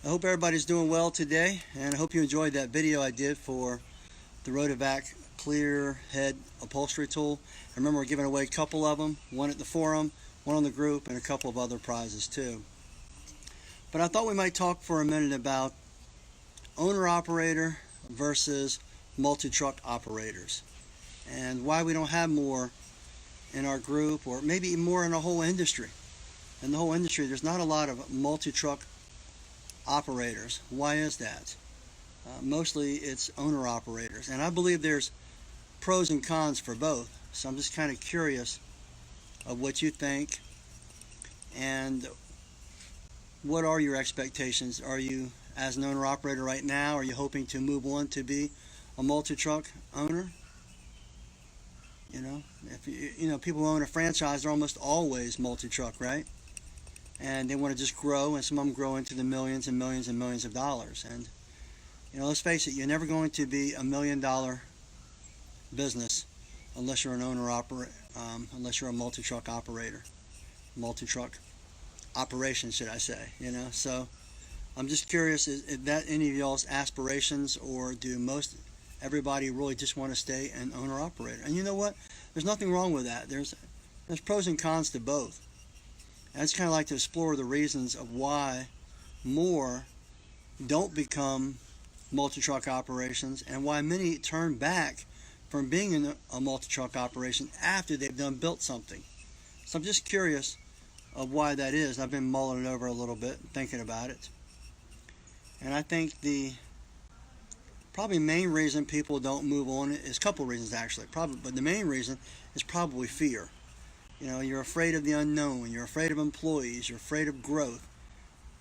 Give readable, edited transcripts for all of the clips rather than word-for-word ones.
I hope everybody's doing well today, and I hope you enjoyed that video I did for the Rotovac clear head upholstery tool. I remember we're giving away a couple of them, one at the forum, one on the group, and a couple of other prizes too. But I thought we might talk for a minute about owner-operator versus multi-truck operators, and why we don't have more in our group, or maybe even more in the whole industry. In the whole industry, there's not a lot of multi-truck operators. Why is that? Mostly it's owner operators, and I believe there's pros and cons for both. So I'm just kind of curious of what you think, and what are your expectations? Are you, as an owner operator right now, are you hoping to move on to be a multi-truck owner? If people who own a franchise are almost always multi-truck, right? And they want to just grow, and some of them grow into the millions and millions and millions of dollars. And let's face it, you're never going to be $1 million business unless you're an owner operator, unless you're a multi-truck operator, multi-truck operation, should I say? So I'm just curious, is that any of y'all's aspirations, or do everybody really just want to stay an owner operator? And you know what? There's nothing wrong with that. There's pros and cons to both. I just kind of like to explore the reasons of why more don't become multi-truck operations, and why many turn back from being in a multi-truck operation after they've built something. So I'm just curious of why that is. I've been mulling it over a little bit, thinking about it. And I think the probably main reason people don't move on is a couple reasons actually, but the main reason is probably fear. You're afraid of the unknown, you're afraid of employees, you're afraid of growth,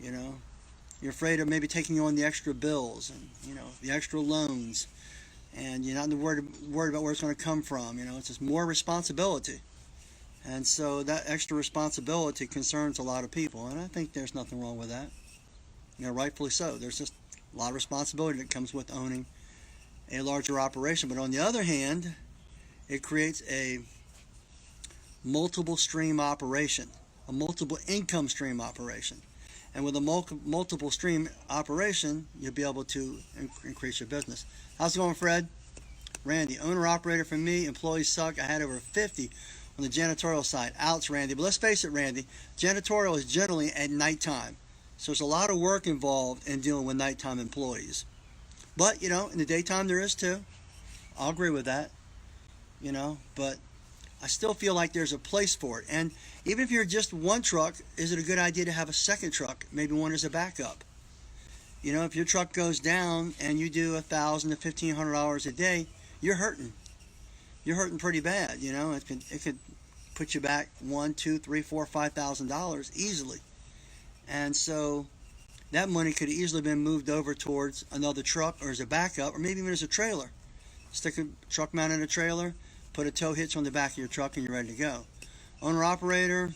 you're afraid of maybe taking on the extra bills and, the extra loans, and you're not worried about where it's going to come from. It's just more responsibility. And so that extra responsibility concerns a lot of people, and I think there's nothing wrong with that. Rightfully so. There's just a lot of responsibility that comes with owning a larger operation. But on the other hand, it creates a multiple stream operation, a multiple income stream operation. And with a multiple stream operation, you'll be able to increase your business. How's it going, Fred? Randy, owner operator for me, employees suck. I had over 50 on the janitorial side. Ouch, Randy. But let's face it, Randy, janitorial is generally at nighttime. So there's a lot of work involved in dealing with nighttime employees. But, in the daytime there is too. I'll agree with that. But I still feel like there's a place for it. And even if you're just one truck, is it a good idea to have a second truck, maybe one as a backup? If your truck goes down and you do $1,000 to $1,500 a day, you're hurting. You're hurting pretty bad. It could put you back $1,000, $2,000, $3,000, $4,000, $5,000 easily. And so that money could have easily been moved over towards another truck, or as a backup, or maybe even as a trailer. Stick a truck mount in a trailer, put a tow hitch on the back of your truck, and you're ready to go. Owner operator,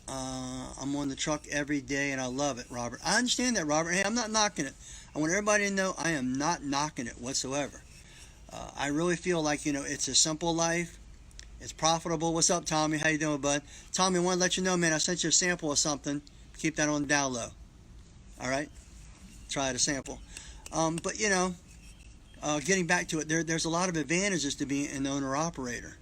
I'm on the truck every day and I love it, Robert. I understand that, Robert. Hey, I'm not knocking it. I want everybody to know I am not knocking it whatsoever. I really feel like, it's a simple life. It's profitable. What's up, Tommy? How you doing, bud? Tommy, I want to let you know, man, I sent you a sample of something. Keep that on the down low. All right? Try it, a sample. But, getting back to it, there's a lot of advantages to being an owner-operator.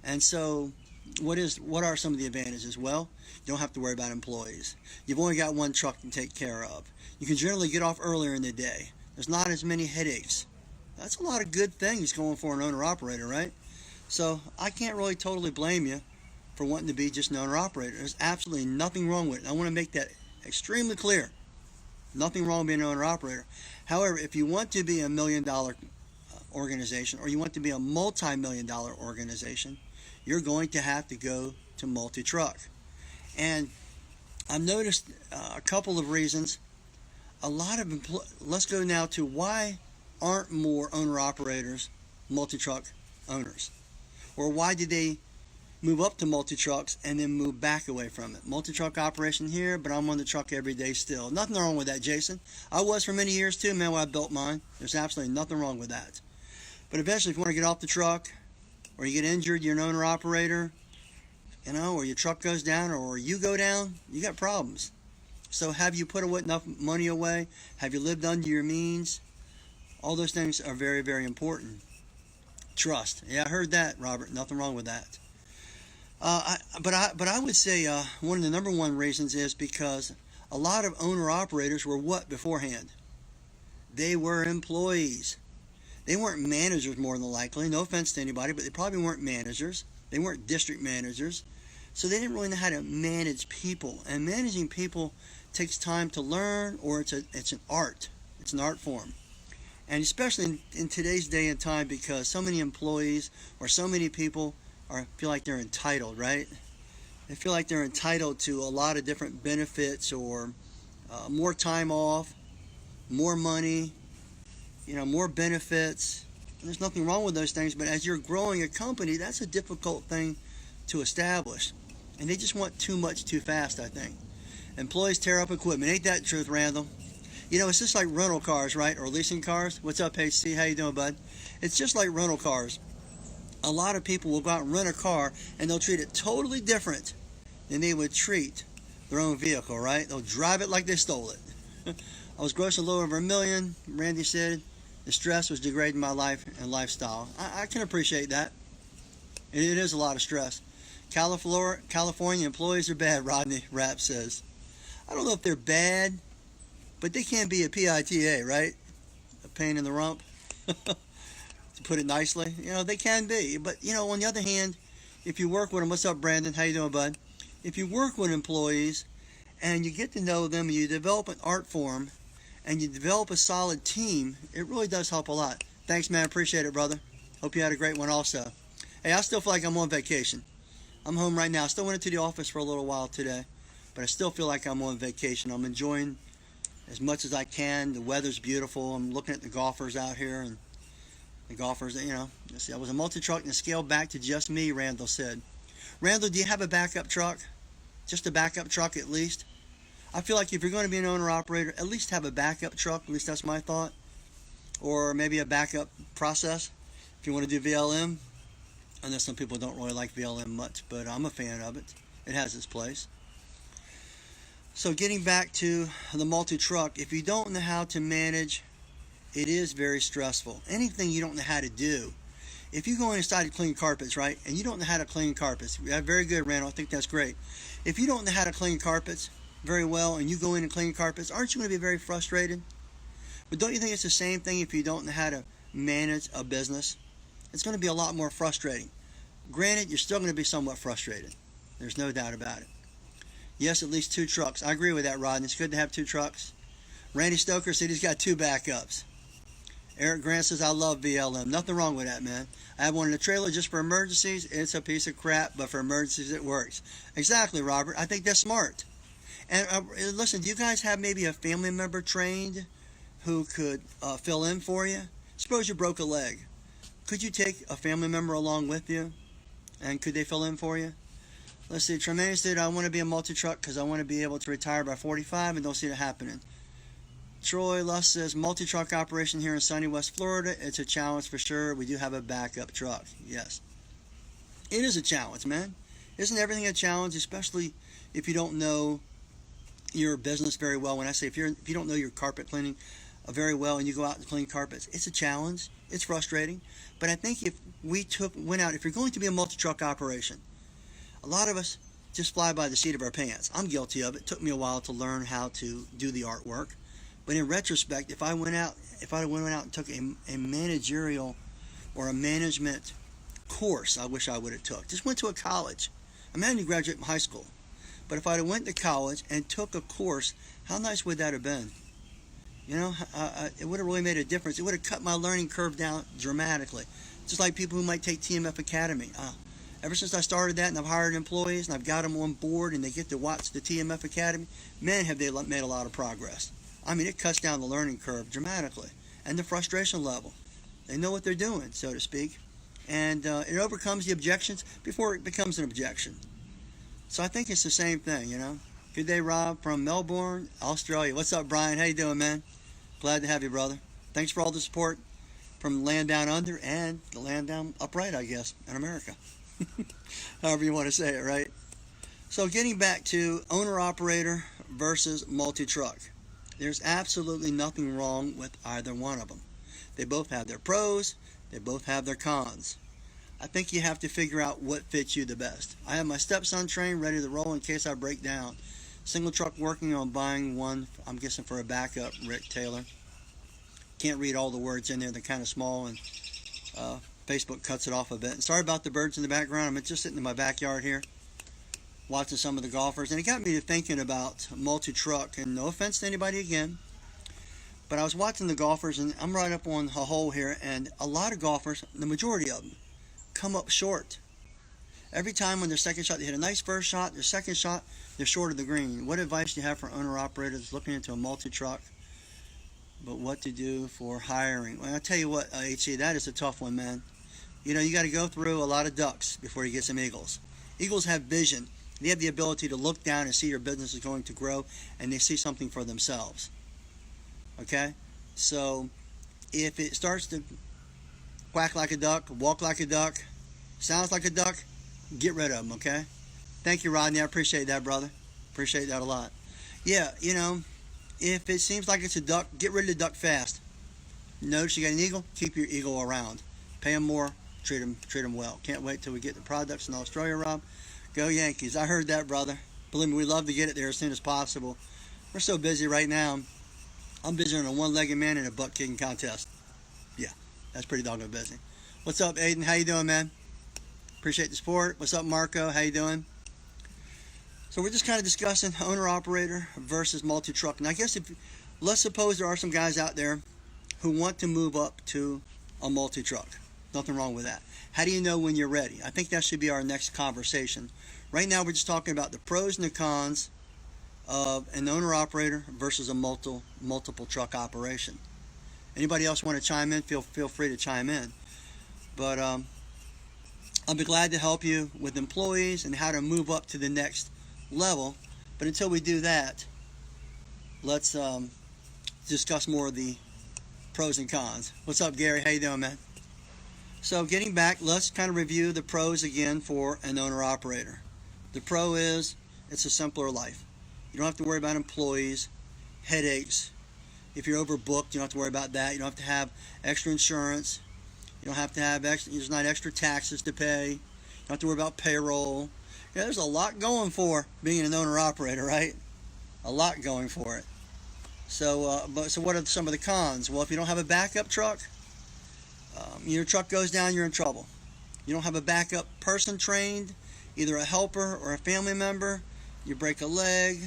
And so what are some of the advantages? Well, you don't have to worry about employees. You've only got one truck to take care of. You can generally get off earlier in the day. There's not as many headaches. That's a lot of good things going for an owner-operator, right? So I can't really totally blame you for wanting to be just an owner-operator. There's absolutely nothing wrong with it. I want to make that extremely clear. Nothing wrong with being an owner-operator. However, if you want to be a $1 million organization, or you want to be a multi-million-dollar organization, you're going to have to go to multi-truck. And I've noticed a couple of reasons. Let's go now to why aren't more owner-operators multi-truck owners? Or why did they move up to multi-trucks and then move back away from it? Multi-truck operation here, but I'm on the truck every day still. Nothing wrong with that, Jason. I was for many years too, man, when I built mine. There's absolutely nothing wrong with that. But eventually, if you want to get off the truck, or you get injured, you're an owner-operator, or your truck goes down, or you go down, you got problems. So have you put enough money away? Have you lived under your means? All those things are very, very important. Trust. Yeah, I heard that, Robert. Nothing wrong with that. But I would say one of the number one reasons is because a lot of owner-operators were what beforehand? They were employees. They weren't managers more than likely. No offense to anybody, but they probably weren't managers. They weren't district managers. So they didn't really know how to manage people. And managing people takes time to learn, or it's an art. It's an art form. And especially in today's day and time, because so many employees or so many people feel like they're entitled, right? They feel like they're entitled to a lot of different benefits, or more time off, more money, more benefits. And there's nothing wrong with those things, but as you're growing a company, that's a difficult thing to establish. And they just want too much too fast, I think. Employees tear up equipment. Ain't that the truth, Randall? It's just like rental cars, right? Or leasing cars. What's up, HC? How you doing, bud? It's just like rental cars. A lot of people will go out and rent a car, and they'll treat it totally different than they would treat their own vehicle, right? They'll drive it like they stole it. I was grossing a little over $1 million. Randy said the stress was degrading my life and lifestyle. I can appreciate that. It is a lot of stress. California employees are bad, Rodney Rapp says. I don't know if they're bad, but they can be a PITA, right? A pain in the rump, to put it nicely. They can be. But, on the other hand, if you work with them, what's up, Brandon? How you doing, bud? If you work with employees and you get to know them, you develop an art form, and you develop a solid team, it really does help a lot. Thanks, man. Appreciate it, brother. Hope you had a great one also. Hey, I still feel like I'm on vacation. I'm home right now. I still went into the office for a little while today, but I still feel like I'm on vacation. I'm enjoying as much as I can. The weather's beautiful. I'm looking at the golfers out here, and the golfers, I was a multi-truck and scaled back to just me, Randall said. Randall, do you have a backup truck? Just a backup truck at least? I feel like if you're going to be an owner-operator, at least have a backup truck. At least that's my thought. Or maybe a backup process if you want to do VLM. I know some people don't really like VLM much, but I'm a fan of it. It has its place. So getting back to the multi-truck, if you don't know how to manage, it is very stressful. Anything you don't know how to do. If you go in and start to clean carpets, right, and you don't know how to clean carpets, very good, Randall, I think that's great. If you don't know how to clean carpets very well and you go in and clean carpets, aren't you going to be very frustrated? But don't you think it's the same thing if you don't know how to manage a business? It's going to be a lot more frustrating. Granted, you're still going to be somewhat frustrated. There's no doubt about it. Yes, at least 2 trucks. I agree with that, Rodney. It's good to have 2 trucks. Randy Stoker said he's got 2 backups. Eric Grant says, I love VLM. Nothing wrong with that, man. I have one in the trailer just for emergencies. It's a piece of crap, but for emergencies it works. Exactly, Robert. I think that's smart. And listen, do you guys have maybe a family member trained who could fill in for you? Suppose you broke a leg. Could you take a family member along with you? And could they fill in for you? Let's see. Tremaine said, I want to be a multi-truck because I want to be able to retire by 45 and don't see it happening. Troy Luss says, multi-truck operation here in sunny West Florida. It's a challenge for sure. We do have a backup truck. Yes. It is a challenge, man. Isn't everything a challenge, especially if you don't know your business very well? When I say if you don't know your carpet cleaning very well and you go out and clean carpets, it's a challenge. It's frustrating. But I think if we went out, if you're going to be a multi-truck operation, a lot of us just fly by the seat of our pants. I'm guilty of it. It took me a while to learn how to do the artwork. But in retrospect, if I went out and took a managerial or a management course, I wish I would have took. Just went to a college. I didn't graduate from high school. But if I'd have went to college and took a course, how nice would that have been? It would have really made a difference. It would have cut my learning curve down dramatically. Just like people who might take TMF Academy. Ever since I started that and I've hired employees and I've got them on board and they get to watch the TMF Academy, man, have they made a lot of progress. It cuts down the learning curve dramatically and the frustration level. They know what they're doing, so to speak. And it overcomes the objections before it becomes an objection. So I think it's the same thing, Good day, Rob, from Melbourne, Australia. What's up, Brian? How you doing, man? Glad to have you, brother. Thanks for all the support from the land down under and the land down upright, I guess, in America. However you want to say it, right? So getting back to owner-operator versus multi-truck. There's absolutely nothing wrong with either one of them. They both have their pros, they both have their cons. I think you have to figure out what fits you the best. I have my stepson train ready to roll in case I break down. Single truck working on buying one, I'm guessing for a backup, Rick Taylor. Can't read all the words in there, they're kind of small, and Facebook cuts it off a bit. And sorry about the birds in the background, I'm just sitting in my backyard here watching some of the golfers, and it got me to thinking about multi-truck, and no offense to anybody again, but I was watching the golfers, and I'm right up on a hole here, and a lot of golfers, the majority of them, come up short. Every time when their second shot, they hit a nice first shot, their second shot, they're short of the green. What advice do you have for owner-operators looking into a multi-truck, but what to do for hiring? Well, I'll tell you what, HC, that is a tough one, man. You know, you got to go through a lot of ducks before you get some eagles. Eagles have vision. They have the ability to look down and see your business is going to grow, and they see something for themselves. Okay? So, if it starts to quack like a duck, walk like a duck, sounds like a duck, get rid of them, okay? Thank you, Rodney. I appreciate that, brother. Appreciate that a lot. Yeah, you know, if it seems like it's a duck, get rid of the duck fast. Notice you got an eagle, keep your eagle around. Pay them more, treat them well. Can't wait till we get the products in Australia, Rob. Go Yankees. I heard that, brother. Believe me, we love to get it there as soon as possible. We're so busy right now. I'm busy on a one-legged man in a butt-kicking contest. Yeah, that's pretty doggone busy. What's up, Aiden? How you doing, man? Appreciate the support. What's up, Marco? How you doing? So we're just kind of discussing owner-operator versus multi-truck. And I guess let's suppose there are some guys out there who want to move up to a multi-truck. Nothing wrong with that. How do you know when you're ready? I think that should be our next conversation. Right now we're just talking about the pros and the cons of an owner-operator versus a multiple truck operation. Anybody else want to chime in? Feel free to chime in. But I'll be glad to help you with employees and how to move up to the next level. But until we do that, let's discuss more of the pros and cons. What's up, Gary? How you doing, man? So getting back, let's kind of review the pros again for an owner-operator. The pro is it's a simpler life. You don't have to worry about employees, headaches. If you're overbooked, you don't have to worry about that. You don't have to have extra insurance. You don't have to have there's not extra taxes to pay. You don't have to worry about payroll. Yeah, there's a lot going for being an owner-operator, right? A lot going for it. So, so what are some of the cons? Well, if you don't have a backup truck, your truck goes down, you're in trouble. You don't have a backup person trained, either a helper or a family member, you break a leg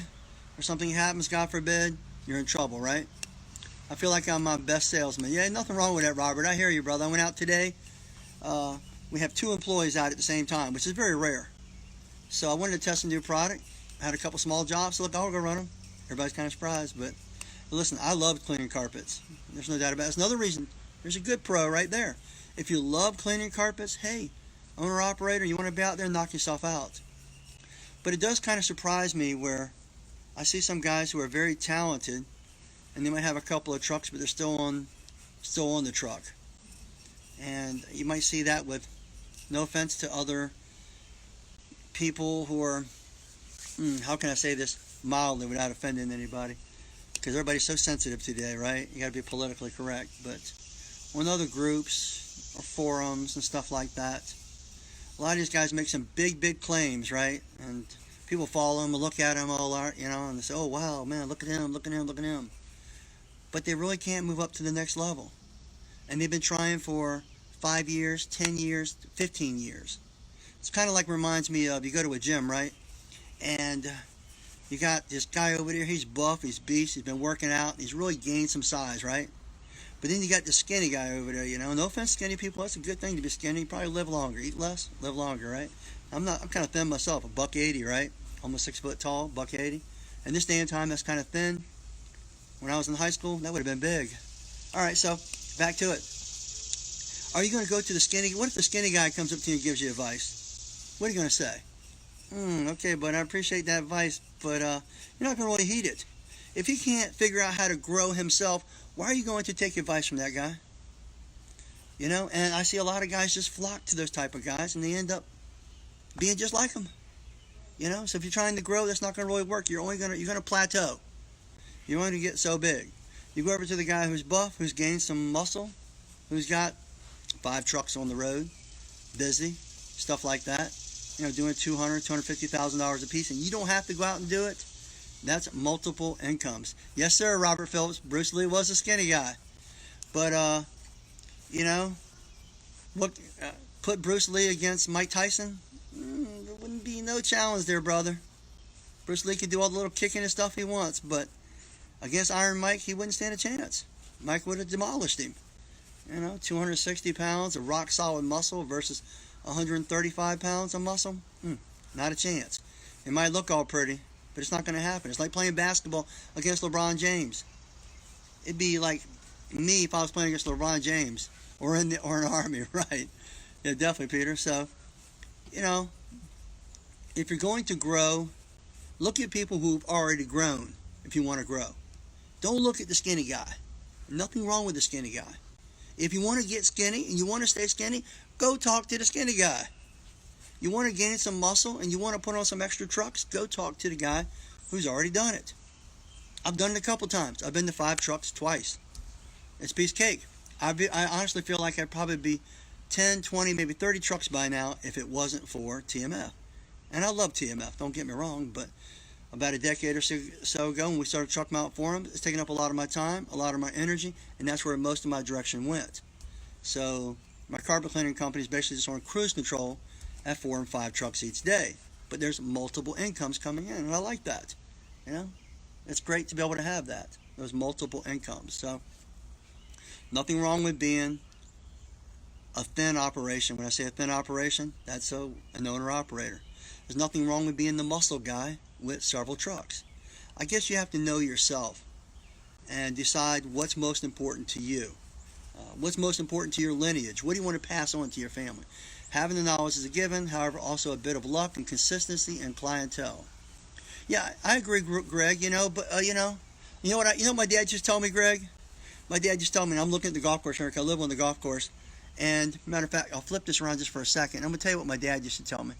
or something happens, God forbid, you're in trouble, right? I feel like I'm my best salesman. Yeah, nothing wrong with that, Robert. I hear you, brother. I went out today. We have 2 employees out at the same time, which is very rare. So I wanted to test a new product. I had a couple small jobs, so look, I'll go run them. Everybody's kind of surprised, but listen, I love cleaning carpets. There's no doubt about it. It's another reason. There's a good pro right there. If you love cleaning carpets, hey, owner-operator, you want to be out there and knock yourself out. But it does kind of surprise me where I see some guys who are very talented, and they might have a couple of trucks, but they're still on the truck. And you might see that with, no offense to other people who are, how can I say this mildly without offending anybody? Because everybody's so sensitive today, right? You got to be politically correct. But on other groups or forums and stuff like that, a lot of these guys make some big claims, right? And people follow them and look at them all, you know, and they say, oh, wow, man, look at him, look at him, look at him. But they really can't move up to the next level. And they've been trying for 5 years, 10 years, 15 years. It's kind of like reminds me of, you go to a gym, right? And you got this guy over there, he's buff, he's beast, he's been working out, he's really gained some size, right? But then you got the skinny guy over there, you know. No offense, skinny people, that's a good thing to be skinny. You probably live longer, eat less, live longer, right? I'm kind of thin myself, $180, right? Almost 6 foot tall, $180. And this day and time, that's kind of thin. When I was in high school, that would have been big. All right, so back to it. Are you going to go to the skinny? What if the skinny guy comes up to you and gives you advice? What are you going to say? Okay, but I appreciate that advice, but you're not going to really heed it. If he can't figure out how to grow himself, why are you going to take advice from that guy? You know, and I see a lot of guys just flock to those type of guys, and they end up being just like them. You know, so if you're trying to grow, that's not going to really work. You're gonna plateau. You're only going to get so big. You go over to the guy who's buff, who's gained some muscle, who's got 5 trucks on the road, busy, stuff like that. You know, doing $250,000 a piece, and you don't have to go out and do it. That's multiple incomes. Yes, sir, Robert Phillips. Bruce Lee was a skinny guy, but you know, what? Put Bruce Lee against Mike Tyson? There wouldn't be no challenge there, brother. Bruce Lee could do all the little kicking and stuff he wants, but against Iron Mike, he wouldn't stand a chance. Mike would have demolished him. You know, 260 pounds of rock solid muscle versus 135 pounds of muscle? Not a chance. It might look all pretty, but it's not going to happen. It's like playing basketball against LeBron James. It'd be like me if I was playing against LeBron James or in the army, right? Yeah, definitely, Peter. So, you know, if you're going to grow, look at people who've already grown if you want to grow. Don't look at the skinny guy. Nothing wrong with the skinny guy. If you want to get skinny and you want to stay skinny, go talk to the skinny guy. You want to gain some muscle and you want to put on some extra trucks, go talk to the guy who's already done it. I've done it a couple times. I've been to 5 trucks twice. It's a piece of cake. I honestly feel like I'd probably be 10, 20, maybe 30 trucks by now if it wasn't for TMF. And I love TMF, don't get me wrong, but about a decade or so ago when we started Truckmountforums, it's taken up a lot of my time, a lot of my energy, and that's where most of my direction went. So my carpet cleaning company is basically just on cruise control at 4 and 5 trucks each day. But there's multiple incomes coming in, and I like that. You know, it's great to be able to have that, those multiple incomes. So nothing wrong with being a thin operation. When I say a thin operation, that's an owner-operator. There's nothing wrong with being the muscle guy with several trucks. I guess you have to know yourself and decide what's most important to you. What's most important to your lineage? What do you want to pass on to your family? Having the knowledge is a given, however, also a bit of luck and consistency and clientele. Yeah, I agree, Greg. You know, but you know what my dad just told me, Greg. My dad just told me, and I'm looking at the golf course here. I live on the golf course, and matter of fact, I'll flip this around just for a second. I'm gonna tell you what my dad used to tell me.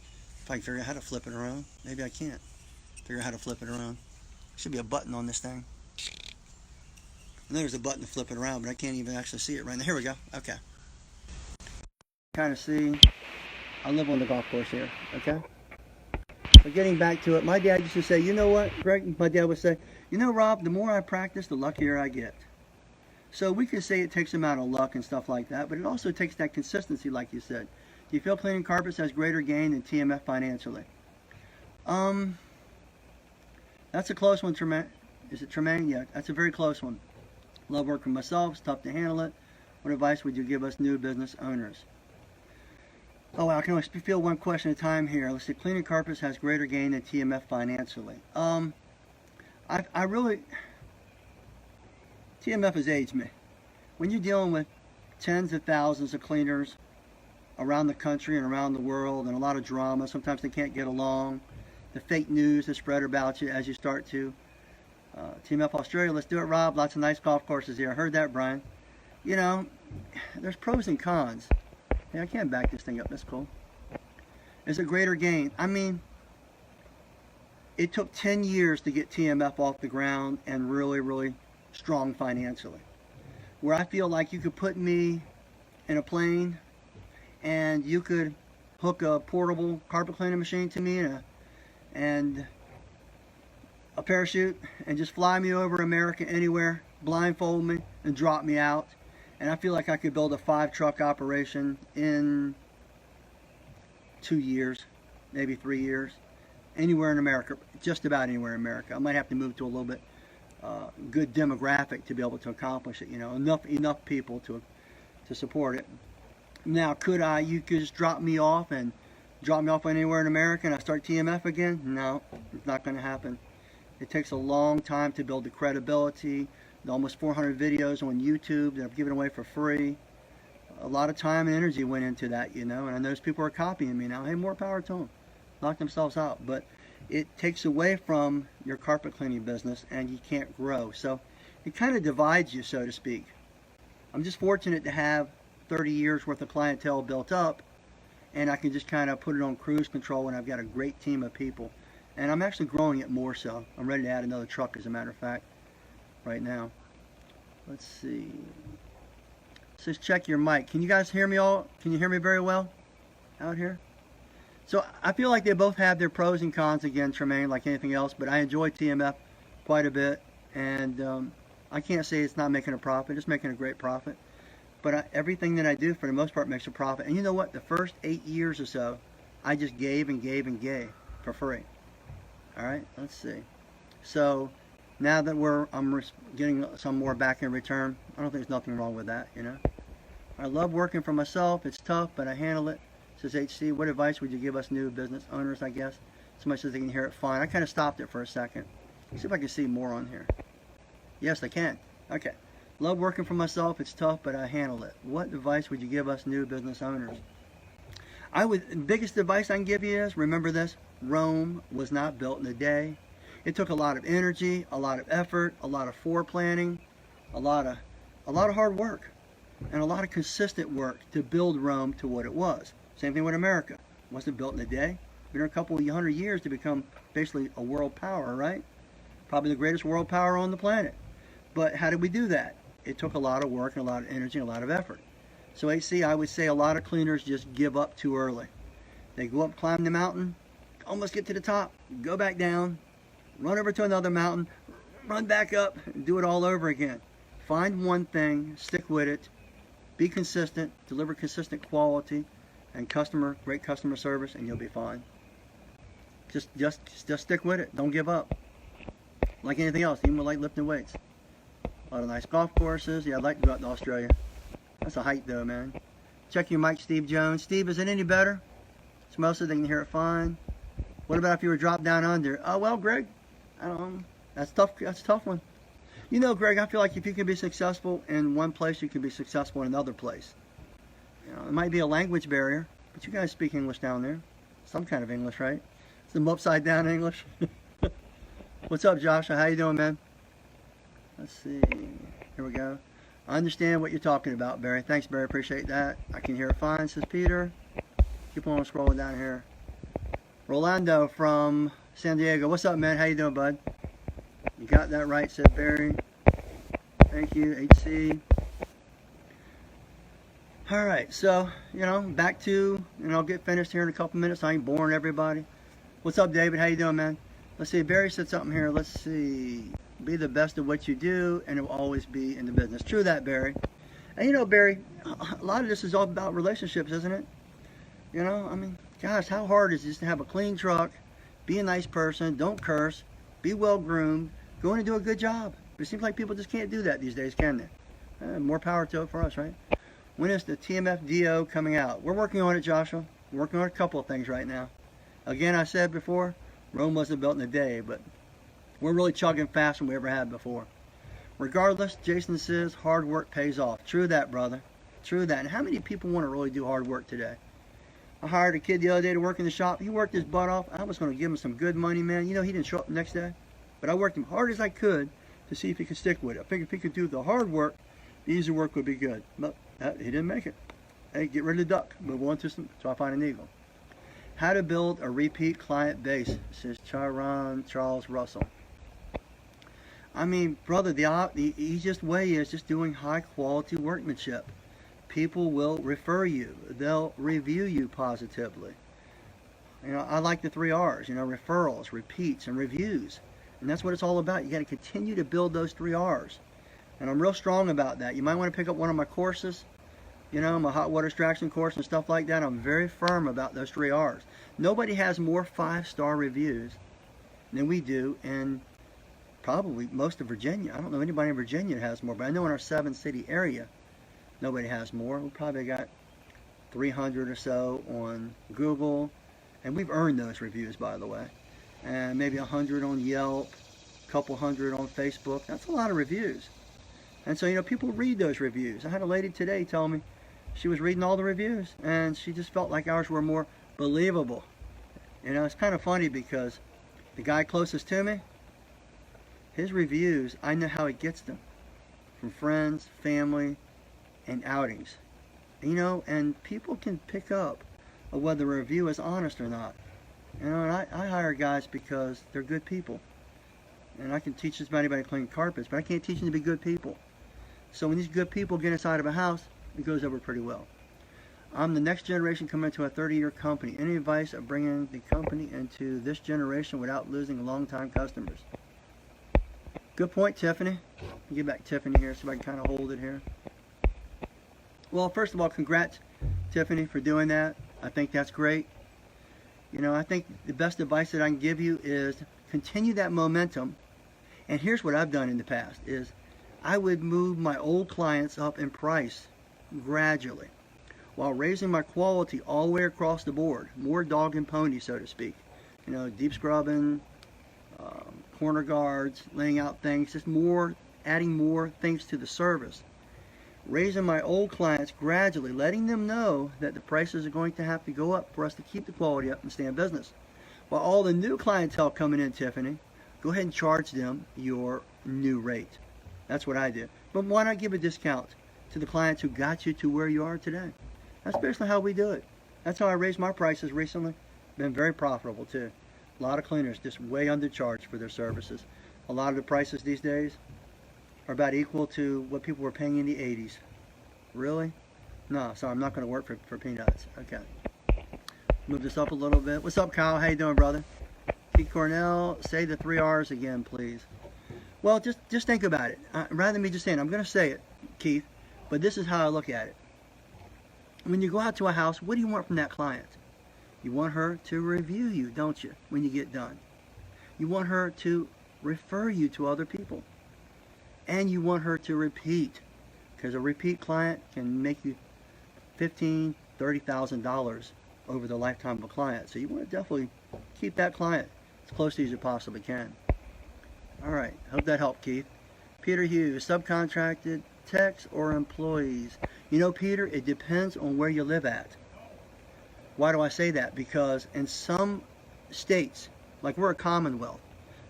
If I can figure out how to flip it around, maybe I can't figure out how to flip it around. There should be a button on this thing. And there's a button to flip it around, but I can't even actually see it right now. Here we go. Okay. Kind of see. I live on the golf course here. Okay. But getting back to it, my dad used to say, you know what, Greg? My dad would say, you know, Rob, the more I practice, the luckier I get. So we could say it takes a amount of luck and stuff like that, but it also takes that consistency, like you said. Do you feel cleaning carpets has greater gain than TMF financially? That's a close one, Tremaine. Is it Tremaine? Yeah, that's a very close one. Love working myself. It's tough to handle it. What advice would you give us new business owners? Oh, wow, I can only field one question at a time here. Let's see. Cleaning carpets has greater gain than TMF financially. I really... TMF has aged me. When you're dealing with tens of thousands of cleaners around the country and around the world, and a lot of drama, sometimes they can't get along, the fake news is spread about you as you start to. TMF Australia, let's do it, Rob. Lots of nice golf courses here. I heard that, Brian. You know, there's pros and cons. Hey, I can't back this thing up. That's cool. Is a greater gain. I mean, it took 10 years to get TMF off the ground and really, really strong financially. Where I feel like you could put me in a plane and you could hook a portable carpet cleaning machine to me and a parachute and just fly me over America anywhere, blindfold me and drop me out. And I feel like I could build a 5-truck operation in 2 years, maybe 3 years, anywhere in America, just about anywhere in America. I might have to move to a little bit good demographic to be able to accomplish it. You know, enough people to support it. Now, you could just drop me off anywhere in America and I start TMF again? No, it's not going to happen. It takes a long time to build the credibility. Almost 400 videos on YouTube that I've given away for free. A lot of time and energy went into that, you know, and I notice people are copying me now. Hey, more power to them. Knock themselves out. But it takes away from your carpet cleaning business and you can't grow. So it kind of divides you, so to speak. I'm just fortunate to have 30 years worth of clientele built up, and I can just kind of put it on cruise control, and I've got a great team of people. And I'm actually growing it more so. I'm ready to add another truck, as a matter of fact, right now. Let's see. It says check your mic. Can you guys hear me all? Can you hear me very well out here? So I feel like they both have their pros and cons again, Tremaine, like anything else, but I enjoy TMF quite a bit. And I can't say it's not making a profit. It's making a great profit. But everything that I do, for the most part, makes a profit. And you know what? The first 8 years or so, I just gave and gave and gave for free. All right, let's see. So now that I'm getting some more back in return, I don't think there's nothing wrong with that, you know. I love working for myself. It's tough, but I handle it. Says HC, what advice would you give us new business owners, I guess? Somebody says they can hear it fine. I kind of stopped it for a second. Let's see if I can see more on here. Yes, I can. Okay. Love working for myself. It's tough, but I handle it. What advice would you give us new business owners? Biggest advice I can give you is, remember this, Rome was not built in a day. It took a lot of energy, a lot of effort, a lot of foreplanning, a lot of hard work, and a lot of consistent work to build Rome to what it was. Same thing with America. It wasn't built in a day. Been a couple of 100 years to become basically a world power, right? Probably the greatest world power on the planet. But how did we do that? It took a lot of work and a lot of energy and a lot of effort. So HC, I would say a lot of cleaners just give up too early. They go up, climb the mountain, almost get to the top, go back down, run over to another mountain, run back up, and do it all over again. Find one thing, stick with it, be consistent, deliver consistent quality and great customer service, and you'll be fine. Just stick with it. Don't give up. Like anything else, even like lifting weights. A lot of nice golf courses. Yeah, I'd like to go out to Australia. That's a hike though, man. Check your mic, Steve Jones. Steve, is it any better? Somebody said they can hear it fine. What about if you were dropped down under? Oh, well, Greg, I don't know. That's tough. That's a tough one. You know, Greg, I feel like if you can be successful in one place, you can be successful in another place. You know, it might be a language barrier, but you guys speak English down there. Some kind of English, right? Some upside down English. What's up, Joshua? How you doing, man? Let's see. Here we go. I understand what you're talking about, Barry. Thanks, Barry. Appreciate that. I can hear it fine, says Peter. Keep on scrolling down here. Rolando from San Diego. What's up, man? How you doing, bud? You got that right, said Barry. Thank you, HC. All right, so, back to, I'll get finished here in a couple minutes. I ain't boring everybody. What's up, David? How you doing, man? Let's see. Barry said something here. Let's see. Be the best of what you do, and it will always be in the business. True that, Barry. And Barry, a lot of this is all about relationships, isn't it? Gosh, how hard is this to have a clean truck, be a nice person, don't curse, be well groomed, go in and do a good job? It seems like people just can't do that these days, can they? More power to it for us, right? When is the TMF DO coming out? We're working on it, Joshua. We're working on a couple of things right now. Again, I said before, Rome wasn't built in a day, but we're really chugging faster than we ever had before. Regardless, Jason says hard work pays off. True that, brother. True that. And how many people want to really do hard work today? I hired a kid the other day to work in the shop. He worked his butt off. I was going to give him some good money, man. He didn't show up the next day. But I worked him hard as I could to see if he could stick with it. I figured if he could do the hard work, the easy work would be good. But he didn't make it. Hey, get rid of the duck. Move on to so I find an eagle. How to build a repeat client base, says Charles Russell. Brother, the easiest way is just doing high quality workmanship. People will refer you. They'll review you positively. I like the 3 R's, referrals, repeats, and reviews. And that's what it's all about. You got to continue to build those 3 R's. And I'm real strong about that. You might want to pick up one of my courses, my hot water extraction course and stuff like that. I'm very firm about those 3 R's. Nobody has more 5-star reviews than we do in probably most of Virginia. I don't know anybody in Virginia that has more, but I know in our 7-city area, nobody has more. We probably got 300 or so on Google, and we've earned those reviews, by the way. And maybe 100 on Yelp, a couple hundred on Facebook. That's a lot of reviews. And so, people read those reviews. I had a lady today tell me she was reading all the reviews, and she just felt like ours were more believable. It's kind of funny because the guy closest to me, his reviews, I know how he gets them. From friends, family, and outings. And people can pick up whether a review is honest or not. You know, and I hire guys because they're good people. And I can teach just about anybody to clean carpets, but I can't teach them to be good people. So when these good people get inside of a house, it goes over pretty well. I'm the next generation coming into a 30-year company. Any advice of bringing the company into this generation without losing long-time customers? Good point, Tiffany. Get back Tiffany here so I can kind of hold it here. Well, first of all, congrats, Tiffany, for doing that. I think that's great. You know, I think the best advice that I can give you is continue that momentum. And here's what I've done in the past is I would move my old clients up in price gradually while raising my quality all the way across the board. More dog and pony, so to speak. You know, deep scrubbing, corner guards, laying out things, just more, adding more things to the service. Raising my old clients gradually, letting them know that the prices are going to have to go up for us to keep the quality up and stay in business. While all the new clientele coming in, Tiffany, go ahead and charge them your new rate. That's what I did. But why not give a discount to the clients who got you to where you are today? That's basically how we do it. That's how I raised my prices recently. Been very profitable too. A lot of cleaners just way undercharged for their services. A lot of the prices these days are about equal to what people were paying in the 80s. Really? No, sorry, I'm not going to work for peanuts. Okay. Move this up a little bit. What's up, Kyle? How you doing, brother? Pete Cornell, say the 3 R's again, please. Well, just think about it. Rather than me just saying, I'm going to say it, Keith, but this is how I look at it. When you go out to a house, what do you want from that client? You want her to review you, don't you, when you get done? You want her to refer you to other people. And you want her to repeat, because a repeat client can make you $15,000, $30,000 over the lifetime of a client. So you want to definitely keep that client as close as you possibly can. All right, hope that helped, Keith. Peter Hughes, subcontracted techs or employees? You know, Peter, it depends on where you live at. Why do I say that? Because in some states, like we're a commonwealth,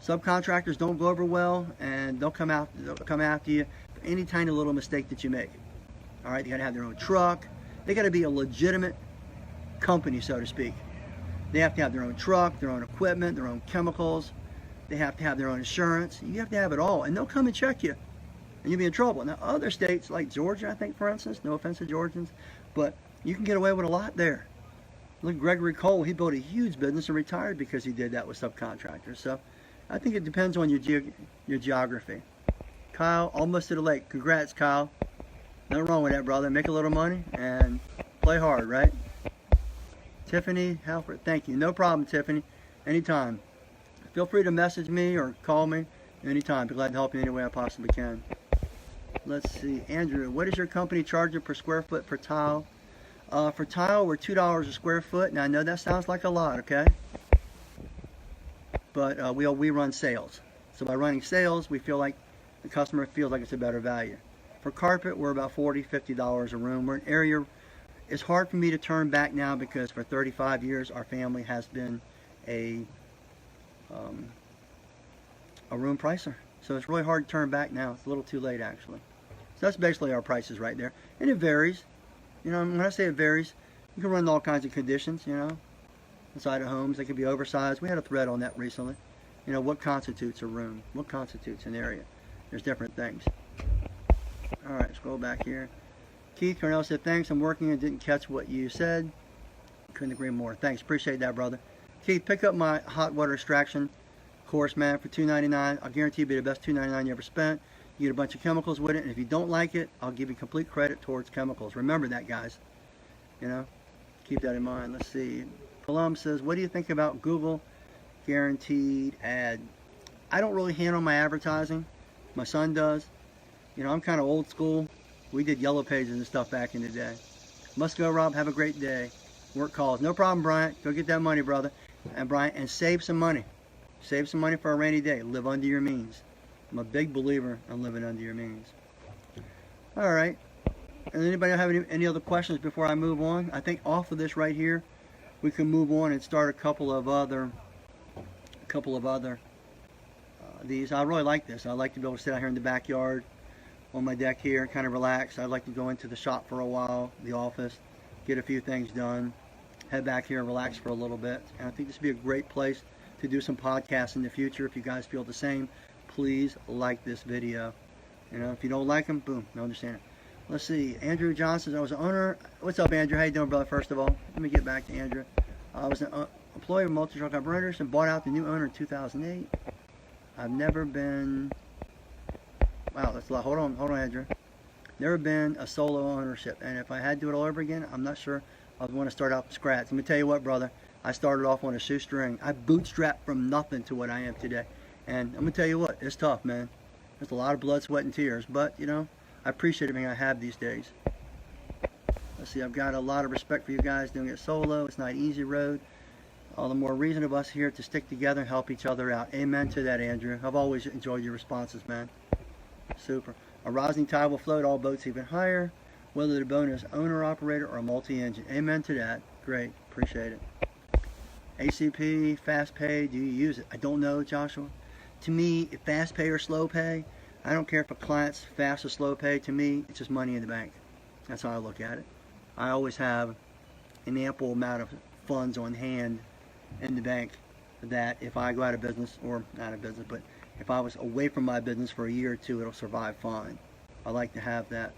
subcontractors don't go over well, and they'll come after you for any tiny little mistake that you make. All right, they got to have their own truck. They got to be a legitimate company, so to speak. They have to have their own truck, their own equipment, their own chemicals. They have to have their own insurance. You have to have it all, and they'll come and check you, and you'll be in trouble. Now, other states like Georgia, I think, for instance, no offense to Georgians, but you can get away with a lot there. Look, Gregory Cole, he built a huge business and retired because he did that with subcontractors. So I think it depends on your geography. Kyle, almost to the lake. Congrats, Kyle. Nothing wrong with that, brother. Make a little money and play hard, right? Tiffany Halford, thank you. No problem, Tiffany. Anytime. Feel free to message me or call me anytime. Be glad to help you any way I possibly can. Let's see. Andrew, what is your company charging per square foot for tile? For tile, we're $2 a square foot. Now, I know that sounds like a lot, okay? But we run sales. So by running sales, we feel like the customer feels like it's a better value. For carpet, we're about $40, $50 a room. We're an area, it's hard for me to turn back now because for 35 years, our family has been a room pricer. So it's really hard to turn back now. It's a little too late, actually. So that's basically our prices right there. And it varies. You know, when I say it varies, you can run all kinds of conditions, you know, inside of homes. They can be oversized. We had a thread on that recently. You know, what constitutes a room? What constitutes an area? There's different things. All right, scroll back here. Keith Cornell said, thanks, I'm working and didn't catch what you said. Couldn't agree more. Thanks, appreciate that, brother. Keith, pick up my hot water extraction course, man, for $2.99. I'll guarantee it'll be the best $2.99 you ever spent. You get a bunch of chemicals with it, and if you don't like it, I'll give you complete credit towards chemicals. Remember that, guys. You know, keep that in mind. Let's see. Colum says, what do you think about Google guaranteed ad? I don't really handle my advertising. My son does. You know, I'm kind of old school. We did yellow pages and stuff back in the day. Must go, Rob. Have a great day. Work calls. No problem, Bryant. Go get that money, brother. And Bryant, and save some money. Save some money for a rainy day. Live under your means. I'm a big believer in living under your means. All right. And anybody have any other questions before I move on? I think off of this right here, we can move on and start a couple of other these. I really like this. I like to be able to sit out here in the backyard on my deck here, kind of relax. I'd like to go into the shop for a while, the office, get a few things done. head back here and relax for a little bit. And I think this would be a great place to do some podcasts in the future. If you guys feel the same, please like this video. You know, if you don't like them, boom, no understand it. Let's see, Andrew Johnson, I was an owner. What's up, Andrew? How you doing, brother? First of all, let me get back to Andrew. I was an employee of multi-truck operators and bought out the new owner in 2008. I've never been, wow, that's a lot. Hold on, Andrew. Never been a solo ownership, and if I had to do it all over again, I'm not sure I'd want to start out from scratch. Let me tell you what, brother. I started off on a shoestring. I bootstrapped from nothing to what I am today. And I'm going to tell you what, it's tough, man. There's a lot of blood, sweat, and tears. But, you know, I appreciate everything I have these days. Let's see, I've got a lot of respect for you guys doing it solo. It's not an easy road. All the more reason of us here to stick together and help each other out. Amen to that, Andrew. I've always enjoyed your responses, man. Super. A rising tide will float all boats even higher, whether the boat is owner-operator or multi-engine. Amen to that. Great. Appreciate it. ACP, fast pay, do you use it? I don't know, Joshua. To me, fast pay or slow pay, I don't care if a client's fast or slow pay. To me, it's just money in the bank. That's how I look at it. I always have an ample amount of funds on hand in the bank that if I go out of business, or not out of business, but if I was away from my business for a year or two, it'll survive fine. I like to have that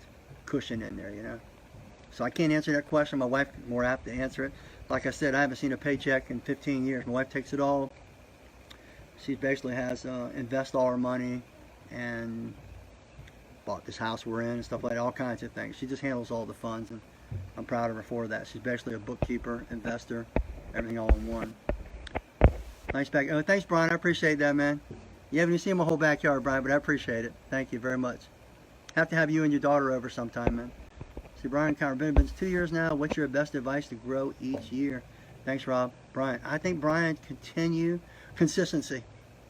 cushion in there, you know. So I can't answer that question. My wife is more apt to answer it. Like I said, I haven't seen a paycheck in 15 years. My wife takes it all. She basically has invest all her money and bought this house we're in and stuff like that, all kinds of things. She just handles all the funds, and I'm proud of her for that. She's basically a bookkeeper, investor, everything all in one. Nice back. Oh, thanks, Brian. I appreciate that, man. You haven't even seen my whole backyard, Brian, but I appreciate it. Thank you very much. Have to have you and your daughter over sometime, man. See, Brian Conner, been 2 years now. What's your best advice to grow each year? Thanks, Rob. Brian, I think, Brian, continue consistency.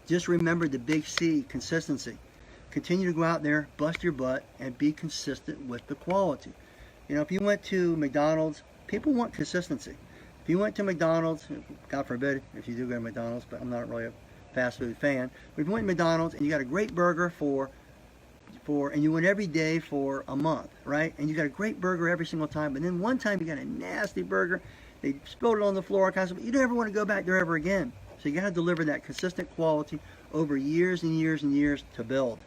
Just remember the big C, consistency. Continue to go out there, bust your butt, and be consistent with the quality. You know, if you went to McDonald's, people want consistency. If you went to McDonald's, God forbid if you do go to McDonald's, but I'm not really a fast food fan. But if you went to McDonald's and you got a great burger and you went every day for a month, right? And you got a great burger every single time, but then one time you got a nasty burger, they spilled it on the floor, kind of, you don't ever want to go back there ever again. So you got to deliver that consistent quality over years and years and years to build.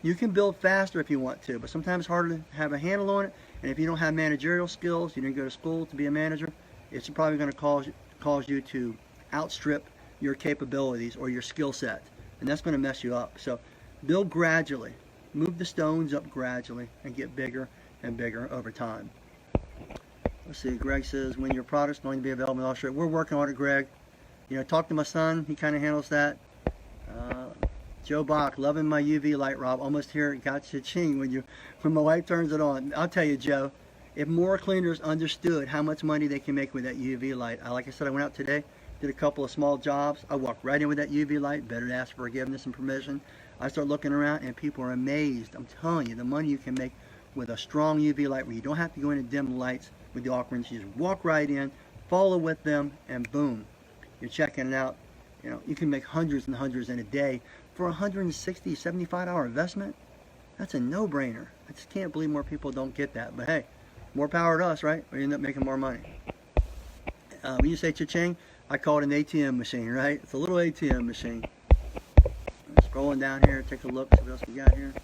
You can build faster if you want to, but sometimes it's harder to have a handle on it. And if you don't have managerial skills, you didn't go to school to be a manager, it's probably going to cause you to outstrip your capabilities or your skill set, and that's going to mess you up. So build gradually, move the stones up gradually, and get bigger and bigger over time. Let's see, Greg says, when your product's going to be available in Australia. We're working on it, Greg. You know, talk to my son, he kind of handles that. Joe Bach, loving my UV light, Rob. Almost here, it got cha-ching when my wife turns it on. I'll tell you, Joe, if more cleaners understood how much money they can make with that UV light. Like I said, I went out today, did a couple of small jobs. I walked right in with that UV light, better to ask for forgiveness and permission. I start looking around and people are amazed. I'm telling you, the money you can make with a strong UV light where you don't have to go into dim lights with the awkwardness. You just walk right in, follow with them, and boom, you're checking it out. You know, you can make hundreds and hundreds in a day for a $160, $75 investment. That's a no-brainer. I just can't believe more people don't get that. But hey, more power to us, right? We end up making more money. When you say cha-ching, I call it an ATM machine, right? It's a little ATM machine. Scrolling down here, take a look, see what else we got here.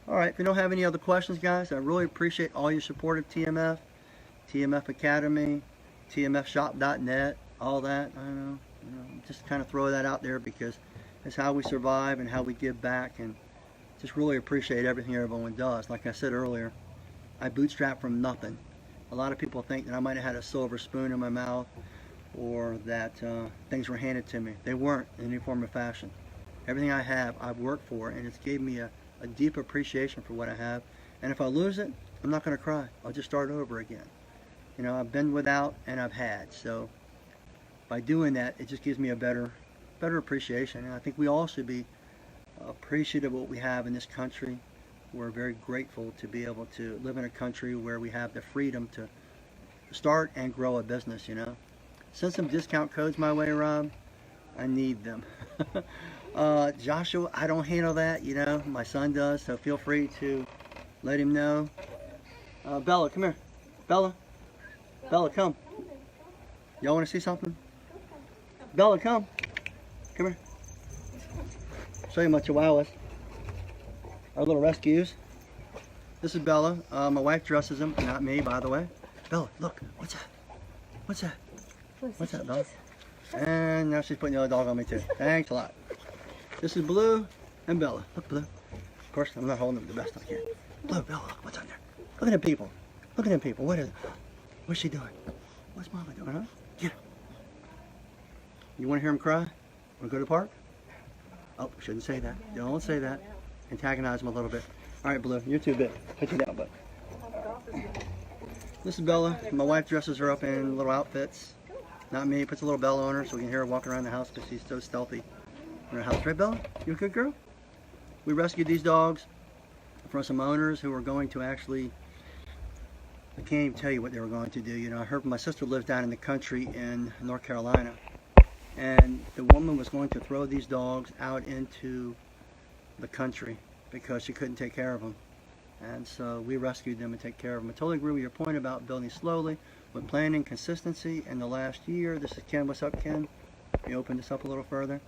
All right, if you don't have any other questions, guys, I really appreciate all your support of TMF, TMF Academy, TMFshop.net, all that. I don't know, just kind of throw that out there because it's how we survive and how we give back, and just really appreciate everything everyone does. Like I said earlier, I bootstrap from nothing. A lot of people think that I might have had a silver spoon in my mouth or that things were handed to me. They weren't in any form or fashion. Everything I have, I've worked for, and it's gave me a deep appreciation for what I have. And if I lose it, I'm not going to cry. I'll just start over again. You know, I've been without and I've had. So by doing that, it just gives me a better appreciation. And I think we all should be appreciative of what we have in this country. We're very grateful to be able to live in a country where we have the freedom to start and grow a business, you know. Send some discount codes my way, Rob. I need them. Joshua, I don't handle that, you know. My son does, so feel free to let him know. Bella, come here. Bella, come. Y'all want to see something? Bella, come. Come here. Show you my chihuahuas. Our little rescues. This is Bella. My wife dresses him, not me, by the way. Bella, look. What's that? What's that? What's that, Bella? And now she's putting the other dog on me, too. Thanks a lot. This is Blue and Bella. Look, Blue. Of course, I'm not holding them the best I can. Blue, Bella, look. What's on there? Look at them people. Look at them people. What is it? What's she doing? What's Mama doing, huh? Get her. You want to hear him cry? Want to go to the park? Oh, shouldn't say that. Don't say that. Antagonize him a little bit. All right, Blue, you're too big. Put you down, bud. This is Bella. My wife dresses her up in little outfits. Not me. Puts a little bell on her so we can hear her walking around the house because she's so stealthy in her house. Right, Bella? You a good girl? We rescued these dogs from some owners who were going to actually, I can't even tell you what they were going to do. You know, I heard my sister lives down in the country in North Carolina. And the woman was going to throw these dogs out into the country because she couldn't take care of them. And so we rescued them and take care of them. I totally agree with your point about building slowly with planning, consistency. In the last year, this is Ken. What's up, Ken? Let me open this up a little further.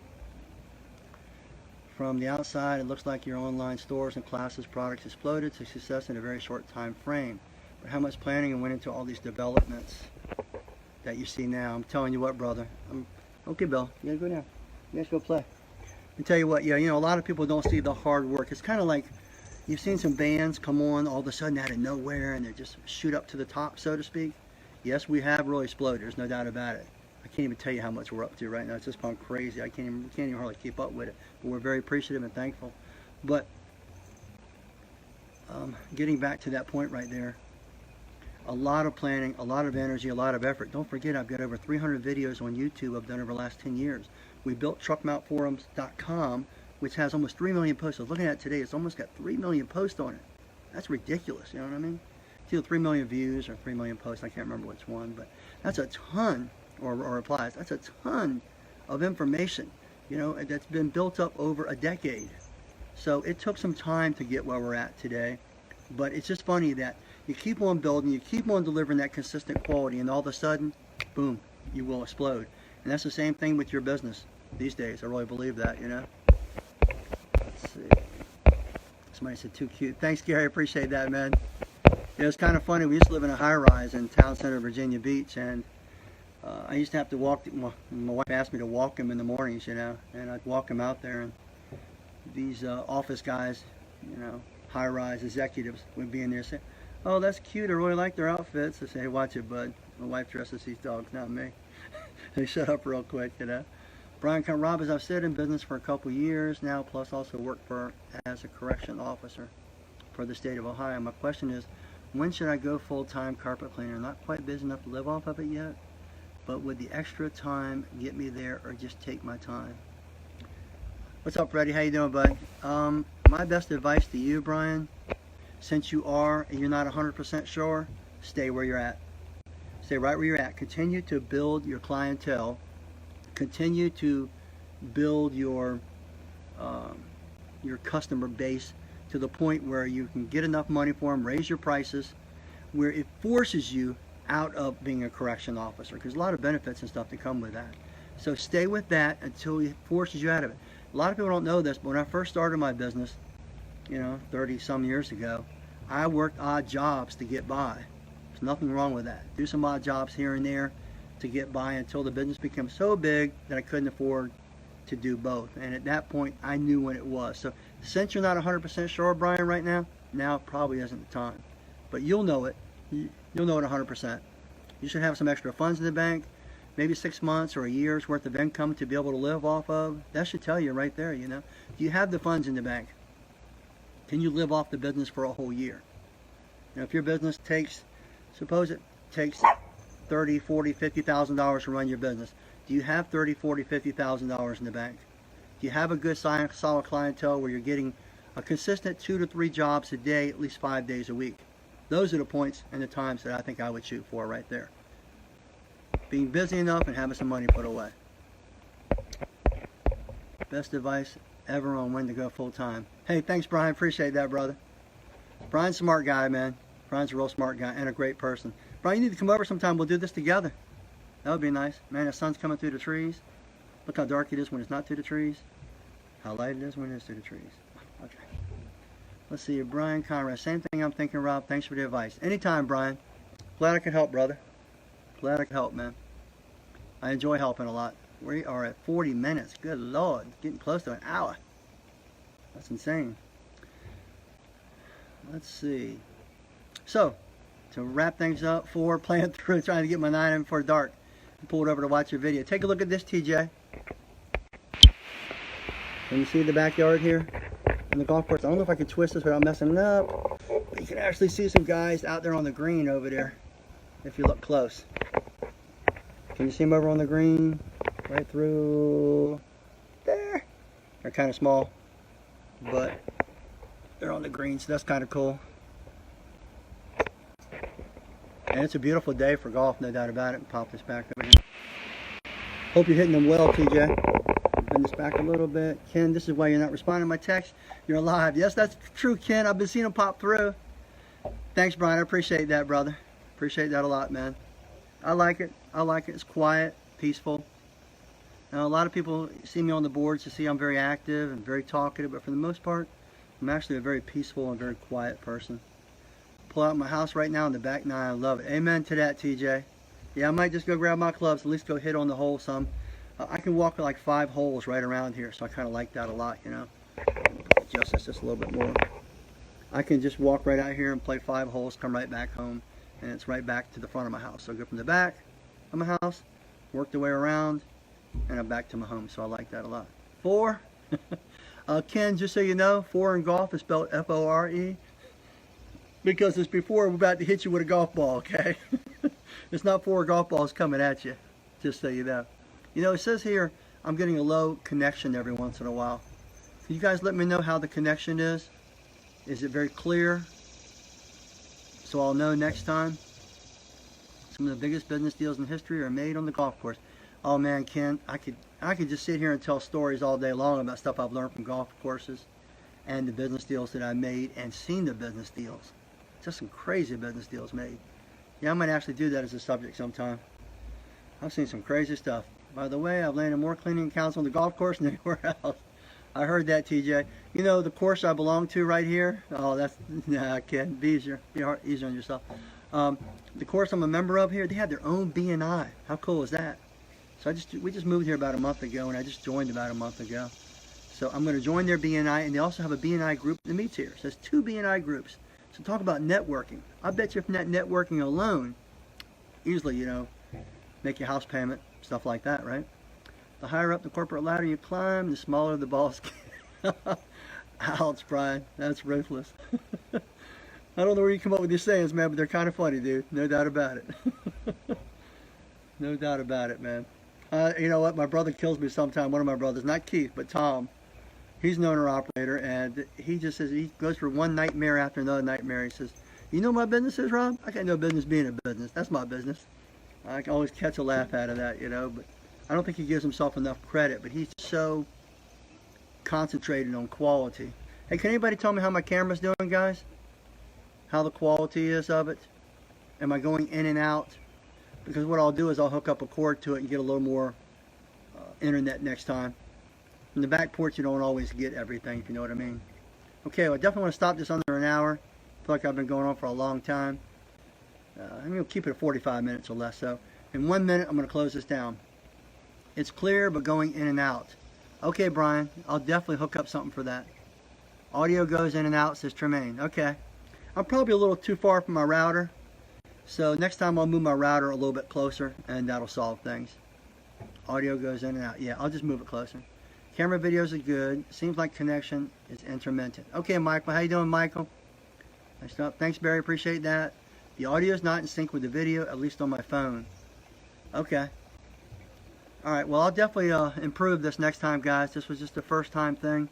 From the outside, it looks like your online stores and classes products exploded to success in a very short time frame. But how much planning went into all these developments that you see now? I'm telling you what, brother. Okay, Bill, you gotta go now. You guys go play. And tell you what, yeah, you know, a lot of people don't see the hard work. It's kind of like you've seen some bands come on all of a sudden out of nowhere and they just shoot up to the top, so to speak. Yes, we have really exploded. There's no doubt about it. I can't even tell you how much we're up to right now. It's just gone crazy. We can't even hardly keep up with it. But we're very appreciative and thankful. But getting back to that point right there, a lot of planning, a lot of energy, a lot of effort. Don't forget, I've got over 300 videos on YouTube I've done over the last 10 years. We built Truckmountforums.com, which has almost 3 million posts. I was looking at it today. It's almost got 3 million posts on it. That's ridiculous, you know what I mean? It's either 3 million views or 3 million posts. I can't remember which one, but that's a ton, or replies. That's a ton of information, you know, that's been built up over a decade. So it took some time to get where we're at today, but it's just funny that you keep on building, you keep on delivering that consistent quality, and all of a sudden, boom, you will explode. And that's the same thing with your business these days. I really believe that, you know. Let's see. Somebody said too cute. Thanks, Gary. I appreciate that, man. Yeah, it's kind of funny. We used to live in a high-rise in Town Center, Virginia Beach, and I used to have to walk. My wife asked me to walk him in the mornings, you know, and I'd walk him out there, and these office guys, you know, high-rise executives would be in there saying, "Oh, that's cute. I really like their outfits." I say, "Hey, watch it, bud. My wife dresses these dogs, not me." They shut up real quick, you know. Brian Robbins, I've stayed in business for a couple years now, plus also worked as a correction officer for the state of Ohio. My question is, when should I go full-time carpet cleaner? Not quite busy enough to live off of it yet, but would the extra time get me there, or just take my time? What's up, Freddie? How you doing, bud? My best advice to you, Brian, since you're not 100% sure, stay where you're at. Stay right where you're at. Continue to build your clientele. Continue to build your customer base to the point where you can get enough money for them, raise your prices, where it forces you out of being a correction officer, because a lot of benefits and stuff that come with that. So stay with that until it forces you out of it. A lot of people don't know this, but when I first started my business, you know, 30 some years ago, I worked odd jobs to get by. There's nothing wrong with that. Do some odd jobs here and there to get by until the business became so big that I couldn't afford to do both. And at that point, I knew when it was. So since you're not 100% sure, Brian, right now probably isn't the time. But you'll know it. You'll know it 100%. You should have some extra funds in the bank, maybe 6 months or a year's worth of income to be able to live off of. That should tell you right there, you know. Do you have the funds in the bank? Can you live off the business for a whole year? You know, if your business suppose it takes $30,000, $40,000, $50,000 to run your business. Do you have $30,000, $40,000, $50,000 in the bank? Do you have a good solid clientele where you're getting a consistent 2 to 3 jobs a day, at least 5 days a week? Those are the points and the times that I think I would shoot for right there. Being busy enough and having some money put away. Best advice ever on when to go full time. Hey, thanks, Brian. Appreciate that, brother. Brian's a smart guy, man. Brian's a real smart guy and a great person. Brian, you need to come over sometime. We'll do this together. That would be nice. Man, the sun's coming through the trees. Look how dark it is when it's not through the trees. How light it is when it is through the trees. Okay. Let's see, Brian Conrad. Same thing I'm thinking, Rob. Thanks for the advice. Anytime, Brian. Glad I could help, brother. Glad I could help, man. I enjoy helping a lot. We are at 40 minutes. Good Lord. Getting close to an hour. That's insane. Let's see. So, to wrap things up, playing through, trying to get my 9 in before dark. I pulled over to watch your video. Take a look at this, TJ. Can you see the backyard here? And the golf course. I don't know if I can twist this without messing it up. But you can actually see some guys out there on the green over there. If you look close. Can you see them over on the green? Right through there. They're kind of small. But they're on the green, so that's kind of cool. And it's a beautiful day for golf, no doubt about it. Pop this back over here. Hope you're hitting them well, TJ. Bend this back a little bit. Ken, this is why you're not responding to my text. You're alive. Yes, that's true, Ken. I've been seeing them pop through. Thanks, Brian. I appreciate that, brother. Appreciate that a lot, man. I like it. I like it. It's quiet, peaceful. Now, a lot of people see me on the boards to see I'm very active and very talkative, but for the most part, I'm actually a very peaceful and very quiet person. Pull out my house right now in the back 9. I love it. Amen to that, TJ. Yeah, I might just go grab my clubs, at least go hit on the hole some. I can walk like 5 holes right around here, so I kind of like that a lot, you know. Adjust this just a little bit more. I can just walk right out here and play 5 holes, come right back home, and it's right back to the front of my house. So I go from the back of my house, work the way around, and I'm back to my home, so I like that a lot. 4. Ken, just so you know, 4 in golf is spelled F-O-R-E. Because it's before we're about to hit you with a golf ball, okay? It's not 4 golf balls coming at you, just so you know. You know, it says here, I'm getting a low connection every once in a while. Can you guys let me know how the connection is? Is it very clear? So I'll know next time. Some of the biggest business deals in history are made on the golf course. Oh man, Ken, I could just sit here and tell stories all day long about stuff I've learned from golf courses and the business deals that I made and seen the business deals. Just some crazy business deals made. Yeah, I might actually do that as a subject sometime. I've seen some crazy stuff. By the way, I've landed more cleaning accounts on the golf course than anywhere else. I heard that, TJ. You know the course I belong to right here? Oh, that's, nah, Ken, be easier. Be easier on yourself. The course I'm a member of here, they have their own B&I. How cool is that? So we just moved here about a month ago, and I just joined about a month ago. So I'm going to join their B&I, and they also have a B&I group that meets here. So there's 2 B&I groups. So talk about networking. I bet you from that networking alone, easily, you know, make your house payment, stuff like that, right? The higher up the corporate ladder you climb, the smaller the balls get. Ouch, Brian. That's ruthless. I don't know where you come up with these sayings, man, but they're kind of funny, dude. No doubt about it. No doubt about it, man. You know what? My brother kills me sometime. One of my brothers, not Keith, but Tom. He's an owner-operator, and he just says he goes for one nightmare after another nightmare. He says, you know what my business is, Rob? I got no business being a business. That's my business. I can always catch a laugh out of that, you know, but I don't think he gives himself enough credit, but he's so concentrated on quality. Hey, can anybody tell me how my camera's doing, guys? How the quality is of it? Am I going in and out? Because what I'll do is I'll hook up a cord to it and get a little more internet next time. In the back porch, you don't always get everything, if you know what I mean. Okay, well, I definitely want to stop this under an hour. I feel like I've been going on for a long time. I'm going to keep it at 45 minutes or less. So in 1 minute, I'm going to close this down. It's clear, but going in and out. Okay, Brian, I'll definitely hook up something for that. Audio goes in and out, says Tremaine. Okay. I'm probably a little too far from my router. So next time I'll move my router a little bit closer, and that'll solve things. Audio goes in and out. Yeah, I'll just move it closer. Camera videos are good. Seems like connection is intermittent. Okay, Michael. How you doing, Michael? Nice stuff. Thanks, Barry. Appreciate that. The audio is not in sync with the video, at least on my phone. Okay. All right. Well, I'll definitely improve this next time, guys. This was just a first-time thing.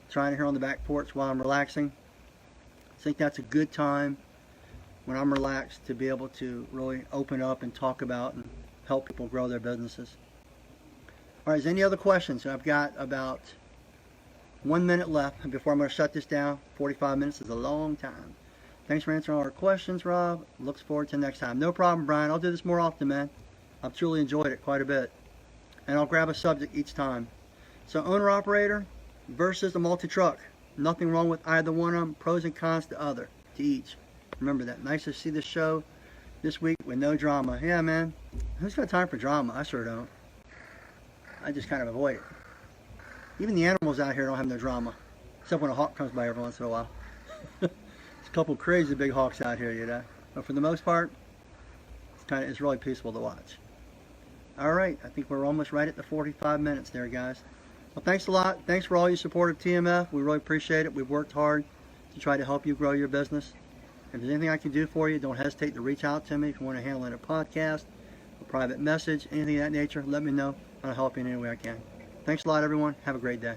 Trying it here on the back porch while I'm relaxing. I think that's a good time when I'm relaxed to be able to really open up and talk about and help people grow their businesses. All right, is there any other questions? I've got about 1 minute left before I'm going to shut this down. 45 minutes is a long time. Thanks for answering all our questions, Rob. Looks forward to next time. No problem, Brian. I'll do this more often, man. I've truly enjoyed it quite a bit. And I'll grab a subject each time. So owner-operator versus the multi-truck. Nothing wrong with either one of them. Pros and cons to each. Remember that. Nice to see this show this week with no drama. Yeah, man. Who's got time for drama? I sure don't. I just kind of avoid it. Even the animals out here don't have no drama. Except when a hawk comes by every once in a while. There's a couple crazy big hawks out here, you know. But for the most part, it's really peaceful to watch. Alright, I think we're almost right at the 45 minutes there, guys. Well, thanks a lot. Thanks for all your support of TMF. We really appreciate it. We've worked hard to try to help you grow your business. If there's anything I can do for you, don't hesitate to reach out to me. If you want to handle it in a podcast, a private message, anything of that nature, let me know. I'll help you in any way I can. Thanks a lot, everyone. Have a great day.